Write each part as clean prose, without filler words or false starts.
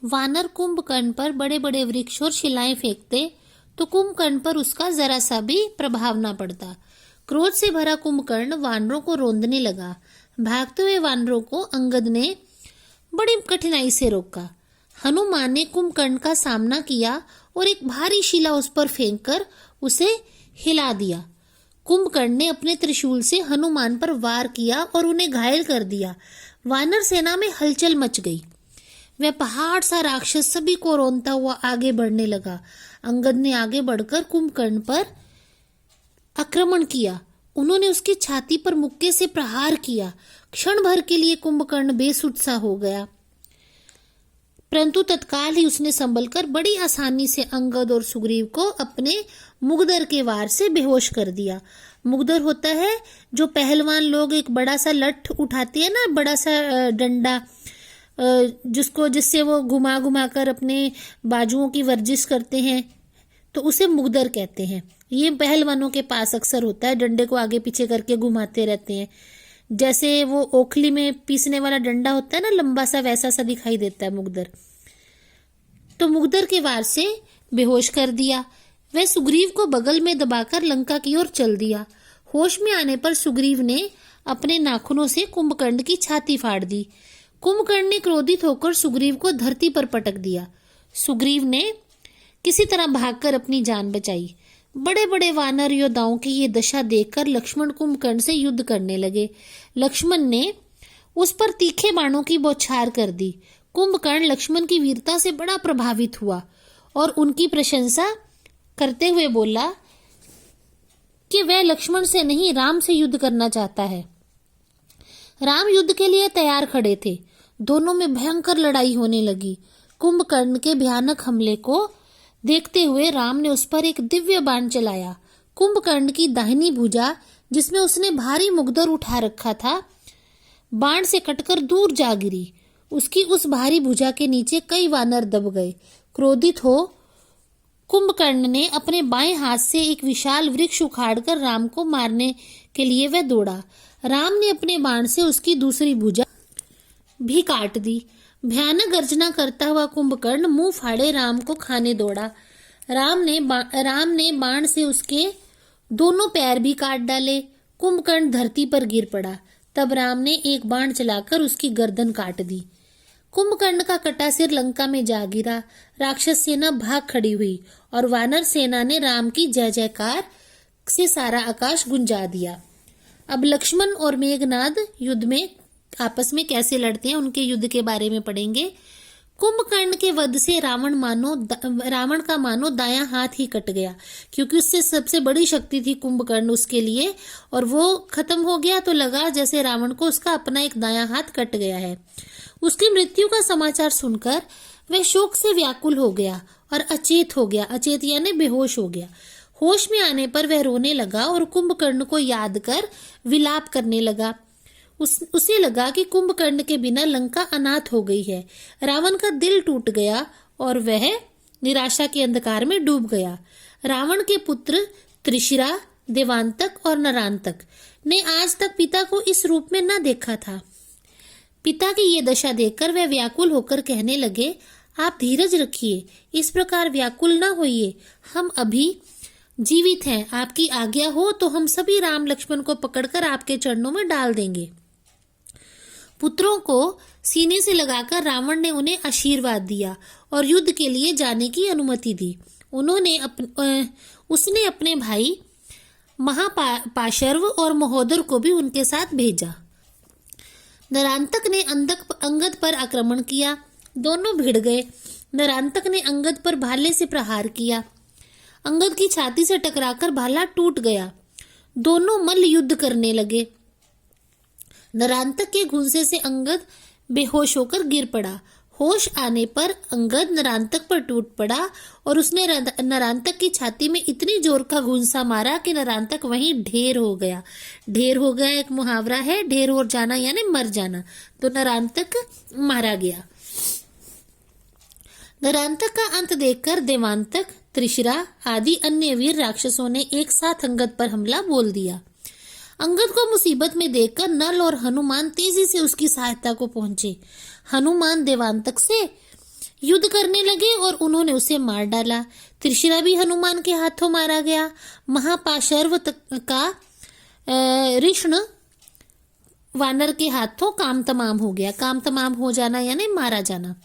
वानर कुंभकर्ण पर बड़े बड़े वृक्ष और शिलाएं फेंकते तो कुंभकर्ण पर उसका जरा सा भी प्रभाव न पड़ता। क्रोध से भरा कुंभकर्ण वानरों को रौंदने लगा। भागते हुए वानरों को अंगद ने बड़ी कठिनाई से रोका। हनुमान ने कुंभकर्ण का सामना किया और एक भारी शिला उस पर फेंककर उसे हिला दिया। कुंभकर्ण ने अपने त्रिशूल से हनुमान पर वार किया और उन्हें घायल कर दिया। वानर सेना में हलचल मच गई। वह पहाड़ सा राक्षस सभी को रौंदता हुआ आगे बढ़ने लगा। अंगद ने आगे बढ़कर कुंभकर्ण पर आक्रमण किया। उन्होंने उसकी छाती पर मुक्के से प्रहार किया। क्षण भर के लिए कुंभकर्ण बेसुध सा हो गया, परंतु तत्काल ही उसने संभलकर बड़ी आसानी से अंगद और सुग्रीव को अपने मुगदर के वार से बेहोश कर दिया। मुगदर होता है जो पहलवान लोग एक बड़ा सा लठ उठाते हैं ना, बड़ा सा डंडा, जिससे वो घुमा घुमा कर अपने बाजुओं की वर्जिश करते हैं, तो उसे मुगदर कहते हैं। ये पहलवानों के पास अक्सर होता है, डंडे को आगे पीछे करके घुमाते रहते हैं। जैसे वो ओखली में पीसने वाला डंडा होता है ना, लंबा सा, वैसा सा दिखाई देता है मुगदर। तो मुगदर के वार से बेहोश कर दिया। वह सुग्रीव को बगल में दबाकर लंका की ओर चल दिया। होश में आने पर सुग्रीव ने अपने नाखूनों से कुंभकर्ण की छाती फाड़ दी। कुंभकर्ण ने क्रोधित होकर सुग्रीव को धरती पर पटक दिया। सुग्रीव ने किसी तरह भागकर अपनी जान बचाई। बड़े बड़े वानर योद्धाओं की ये दशा देखकर लक्ष्मण कुंभकर्ण से युद्ध करने लगे। लक्ष्मण ने उस पर तीखे बाणों की बौछार कर दी। कुंभकर्ण लक्ष्मण की वीरता से बड़ा प्रभावित हुआ और उनकी प्रशंसा करते हुए बोला कि वह लक्ष्मण से नहीं, राम से युद्ध करना चाहता है। राम युद्ध के लिए तैयार खड़े थे। दोनों में भयंकर लड़ाई होने लगी। कुंभकर्ण के भयानक हमले को देखते हुए राम ने उस पर एक दिव्य बाण चलाया। कुंभकर्ण की दाहिनी भुजा, जिसमें उसने भारी मुगदर उठा रखा था, बाण से कटकर दूर जा गिरी। उसकी उस भारी भुजा के नीचे कई वानर दब गए। क्रोधित हो कुंभकर्ण ने अपने बाएं हाथ से एक विशाल वृक्ष उखाड़कर राम को मारने के लिए वह दौड़ा। राम ने अपने बाण से उसकी दूसरी भुजा भी काट दी। भयानक गर्जना करता हुआ कुंभकर्ण मुंह फाड़े राम को खाने दौड़ा। राम ने बाण से उसके दोनों पैर भी काट डाले। कुंभकर्ण धरती पर गिर पड़ा। तब राम ने एक बाण चलाकर उसकी गर्दन काट दी। कुंभकर्ण का कटा सिर लंका में जा गिरा। राक्षस सेना भाग खड़ी हुई और वानर सेना ने राम की जय जयकार से सारा आकाश गुंजा दिया। अब लक्ष्मण और मेघनाद युद्ध में आपस में कैसे लड़ते हैं, उनके युद्ध के बारे में पढ़ेंगे। कुंभकर्ण के वध से रावण का मानो दायां हाथ ही कट गया, क्योंकि उससे सबसे बड़ी शक्ति थी कुंभकर्ण उसके लिए, और वो खत्म हो गया तो लगा जैसे रावण को उसका अपना एक दायां हाथ कट गया है। उसकी मृत्यु का समाचार सुनकर वह शोक से व्याकुल हो गया और अचेत हो गया। अचेत यानी बेहोश हो गया। होश में आने पर वह रोने लगा और कुंभकर्ण को याद कर विलाप करने लगा। उसे लगा कि कुंभकर्ण के बिना लंका अनाथ हो गई है। रावण का दिल टूट गया और वह निराशा के अंधकार में डूब गया। रावण के पुत्र त्रिशिरा, देवांतक और नरांतक ने आज तक पिता को इस रूप में न देखा था। पिता की ये दशा देखकर वह व्याकुल होकर कहने लगे, आप धीरज रखिए, इस प्रकार व्याकुल न होइए, हम अभी जीवित हैं। आपकी आज्ञा हो तो हम सभी राम लक्ष्मण को पकड़कर आपके चरणों में डाल देंगे। पुत्रों को सीने से लगाकर रावण ने उन्हें आशीर्वाद दिया और युद्ध के लिए जाने की अनुमति दी। उसने अपने भाई महापाशर्व और महोदर को भी उनके साथ भेजा। नरांतक ने अंगद पर आक्रमण किया। दोनों भिड़ गए। नरांतक ने अंगद पर भाले से प्रहार किया। अंगद की छाती से टकराकर भाला टूट गया। दोनों मल्ल युद्ध करने लगे। नरांतक के घुंसे से अंगद बेहोश होकर गिर पड़ा। होश आने पर अंगद नरांतक पर टूट पड़ा और उसने नरांतक की छाती में इतनी जोर का घुंसा मारा कि नरांतक वहीं ढेर हो गया। ढेर हो गया एक मुहावरा है, ढेर हो जाना यानी मर जाना। तो नरांतक मारा गया। नरांतक का अंत देखकर देवांतक, त्रिशिरा आदि अन्य वीर राक्षसों ने एक साथ अंगद पर हमला बोल दिया। अंगद को मुसीबत में देखकर नल और हनुमान तेजी से उसकी सहायता को पहुंचे। हनुमान देवांतक से युद्ध करने लगे और उन्होंने उसे मार डाला। त्रिशिरा भी हनुमान के हाथों मारा गया। महापाशर्व का ऋष्ण वानर के हाथों काम तमाम हो गया। काम तमाम हो जाना यानी मारा जाना।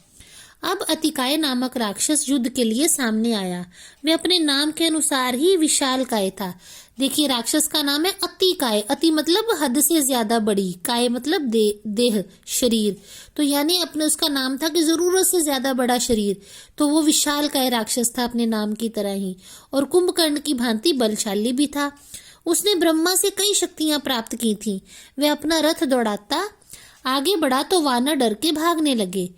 अब अतिकाय नामक राक्षस युद्ध के लिए सामने आया। वह अपने नाम के अनुसार ही विशालकाय था। देखिए, राक्षस का नाम है अतिकाय। अति मतलब हद से ज्यादा बड़ी, काय मतलब देह शरीर, तो यानी अपने उसका नाम था कि जरूरत से ज्यादा बड़ा शरीर, तो वो विशालकाय राक्षस था अपने नाम की तरह ही, और कुंभकर्ण की भांति बलशाली भी था। उसने ब्रह्मा से कई शक्तियां प्राप्त की थी। वह अपना रथ दौड़ाता आगे बढ़ा तो वानर डर के भागने लगे।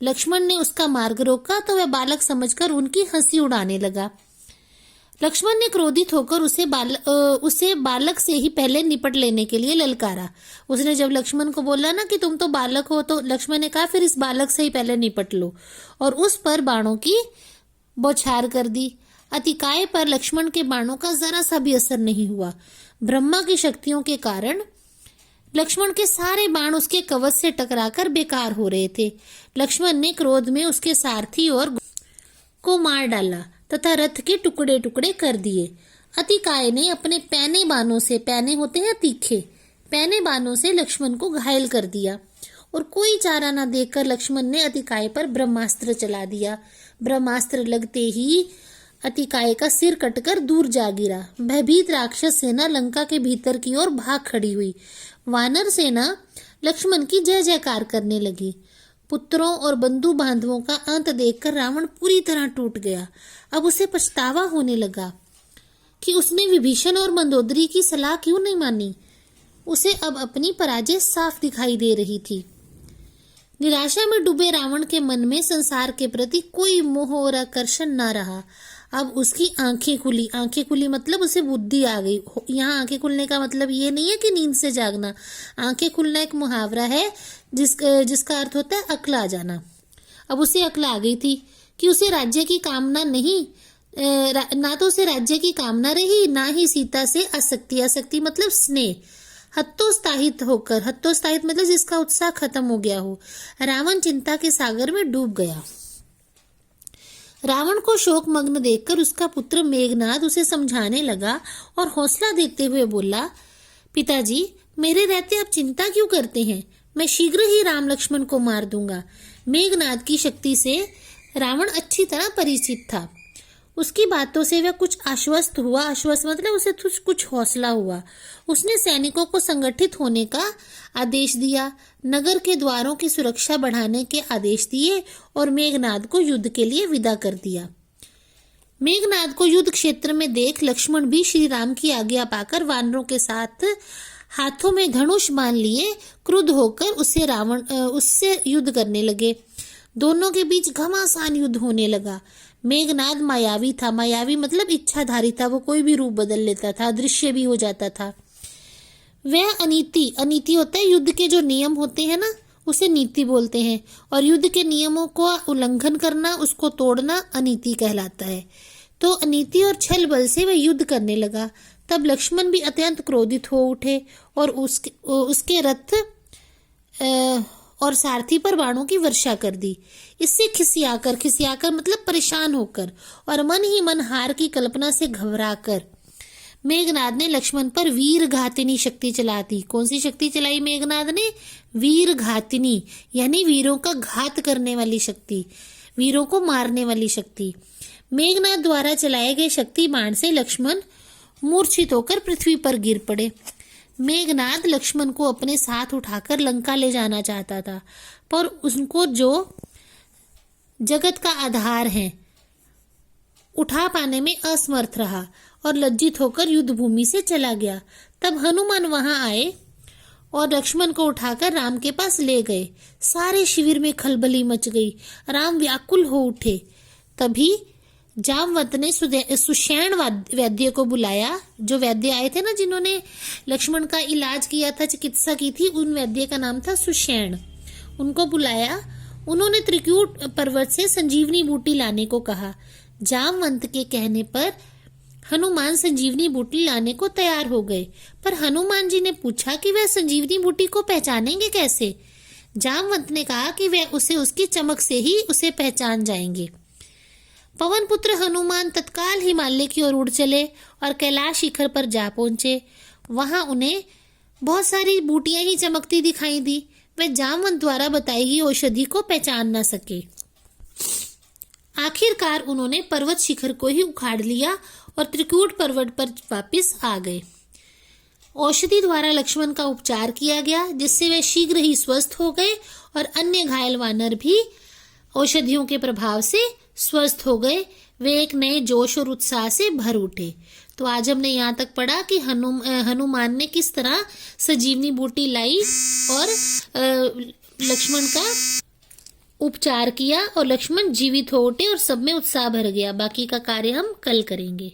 लक्ष्मण ने उसका मार्ग रोका तो वह बालक समझकर उनकी हंसी उड़ाने लगा। लक्ष्मण ने क्रोधित होकर उसे बालक से ही पहले निपट लेने के लिए ललकारा। उसने जब लक्ष्मण को बोला ना कि तुम तो बालक हो, तो लक्ष्मण ने कहा फिर इस बालक से ही पहले निपट लो, और उस पर बाणों की बौछार कर दी। अतिकाय पर लक्ष्मण के बाणों का जरा सा भी असर नहीं हुआ। ब्रह्मा की शक्तियों के कारण लक्ष्मण के सारे बाण उसके कवच से टकराकर बेकार हो रहे थे। लक्ष्मण ने क्रोध में उसके सारथी और को मार डाला तथा रथ के टुकड़े टुकड़े कर दिए। अतिकाय ने अपने पैने बाणों से, पैने होते हैं तीखे, पैने बाणों से लक्ष्मण को घायल कर दिया, और कोई चारा न देखकर लक्ष्मण ने अतिकाय पर ब्रह्मास्त्र चला दिया। ब्रह्मास्त्र लगते ही अतिकाय का सिर कटकर दूर जा गिरा। भयभीत राक्षस सेना लंका के भीतर की ओर भाग खड़ी हुई। वानर सेना लक्ष्मण की जय जयकार करने लगी। पुत्रों और बंधु बांधवों का अंत देखकर रावण पूरी तरह टूट गया। अब उसे पछतावा होने लगा कि उसने विभीषण और मंदोदरी की सलाह क्यों नहीं मानी। उसे अब अपनी पराजय साफ दिखाई दे रही थी। निराशा में डूबे रावण के मन में संसार के प्रति कोई मोह और आकर्षण न रहा। अब उसकी आंखें खुली। आंखें खुली मतलब उसे बुद्धि आ गई। यहाँ आंखें खुलने का मतलब ये नहीं है कि नींद से जागना। आंखें खुलना एक मुहावरा है जिसका अर्थ होता है अक्ल आ जाना। अब उसे अक्ल आ गई थी कि उसे राज्य की कामना नहीं, ना तो उसे राज्य की कामना रही, ना ही सीता से आसक्ति। आसक्ति मतलब स्नेह। हतोत्साहित होकर, हतोत्साहित मतलब जिसका उत्साह खत्म हो गया हो, रावण चिंता के सागर में डूब गया। रावण को शोकमग्न देखकर उसका पुत्र मेघनाद उसे समझाने लगा और हौसला देते हुए बोला, पिताजी, मेरे रहते आप चिंता क्यों करते हैं? मैं शीघ्र ही राम लक्ष्मण को मार दूंगा। मेघनाद की शक्ति से रावण अच्छी तरह परिचित था। उसकी बातों से वह कुछ आश्वस्त हुआ। आश्वस्त मतलब उसे कुछ हौसला हुआ। उसने सैनिकों को संगठित होने का आदेश दिया, नगर के द्वारों की सुरक्षा बढ़ाने के आदेश दिए और मेघनाद को युद्ध के लिए विदा कर दिया। मेघनाद को युद्ध क्षेत्र में देख लक्ष्मण भी श्री राम की आज्ञा पाकर वानरों के साथ हाथों में धनुष बांध लिए क्रुद्ध होकर उससे युद्ध करने लगे। दोनों के बीच घमासान युद्ध होने लगा। मेघनाद मायावी था। मायावी मतलब इच्छाधारी था। वो कोई भी रूप बदल लेता था, अदृश्य भी हो जाता था। वह अनीति होता है, युद्ध के जो नियम होते हैं ना, उसे नीति बोलते हैं, और युद्ध के नियमों को उल्लंघन करना, उसको तोड़ना अनीति कहलाता है। तो अनीति और छल बल से वह युद्ध करने लगा। तब लक्ष्मण भी अत्यंत क्रोधित हो उठे और उसके रथ और सारथी पर बाणों की वर्षा कर दी। इससे खिसियाकर मतलब परेशान होकर और मन ही मन हार की कल्पना से घबराकर मेघनाद ने लक्ष्मण पर वीर घातिनी शक्ति चला दी। कौन सी शक्ति चलाई मेघनाद ने? वीर घातिनी, यानी वीरों का घात करने वाली शक्ति, वीरों को मारने वाली शक्ति। मेघनाद द्वारा चलाए गए शक्ति बाण से लक्ष्मण मूर्छित होकर पृथ्वी पर गिर पड़े। मेघनाद लक्ष्मण को अपने साथ उठाकर लंका ले जाना चाहता था, पर उनको जो जगत का आधार है उठा पाने में असमर्थ रहा और लज्जित होकर युद्ध भूमि से चला गया। तब हनुमान वहां आए और लक्ष्मण को उठाकर राम के पास ले गए। सारे शिविर में खलबली मच गई। राम व्याकुल हो उठे। तभी जामवंत ने सुषेण वैद्य को बुलाया। जो वैद्य आए थे ना, जिन्होंने लक्ष्मण का इलाज किया था, चिकित्सा की थी, उन वैद्य का नाम था सुषेण। उनको बुलाया। उन्होंने त्रिकूट पर्वत से संजीवनी बूटी लाने को कहा। जामवंत के कहने पर हनुमान संजीवनी बूटी लाने को तैयार हो गए, पर हनुमान जी ने पूछा कि वह संजीवनी बूटी को पहचानेंगे कैसे। जामवंत ने कहा कि वे उसे उसकी चमक से ही उसे पहचान जाएंगे। पवन पुत्र हनुमान तत्काल हिमालय की ओर उड़ चले और कैलाश शिखर पर जा पहुंचे। वहां उन्हें बहुत सारी बूटियां ही चमकती दिखाई दी। वे जामवंत द्वारा बताई गई औषधि को पहचान न सके। आखिरकार उन्होंने पर्वत शिखर को ही उखाड़ लिया और त्रिकूट पर्वत पर वापस आ गए। औषधि द्वारा लक्ष्मण का उपचार किया गया, जिससे वे शीघ्र ही स्वस्थ हो गए और अन्य घायल वानर भी औषधियों के प्रभाव से स्वस्थ हो गए। वे एक नए जोश और उत्साह से भर उठे। तो आज हमने यहाँ तक पढ़ा कि हनुमान ने किस तरह संजीवनी बूटी लाई और लक्ष्मण का उपचार किया और लक्ष्मण जीवित हो उठे और सब में उत्साह भर गया। बाकी का कार्य हम कल करेंगे।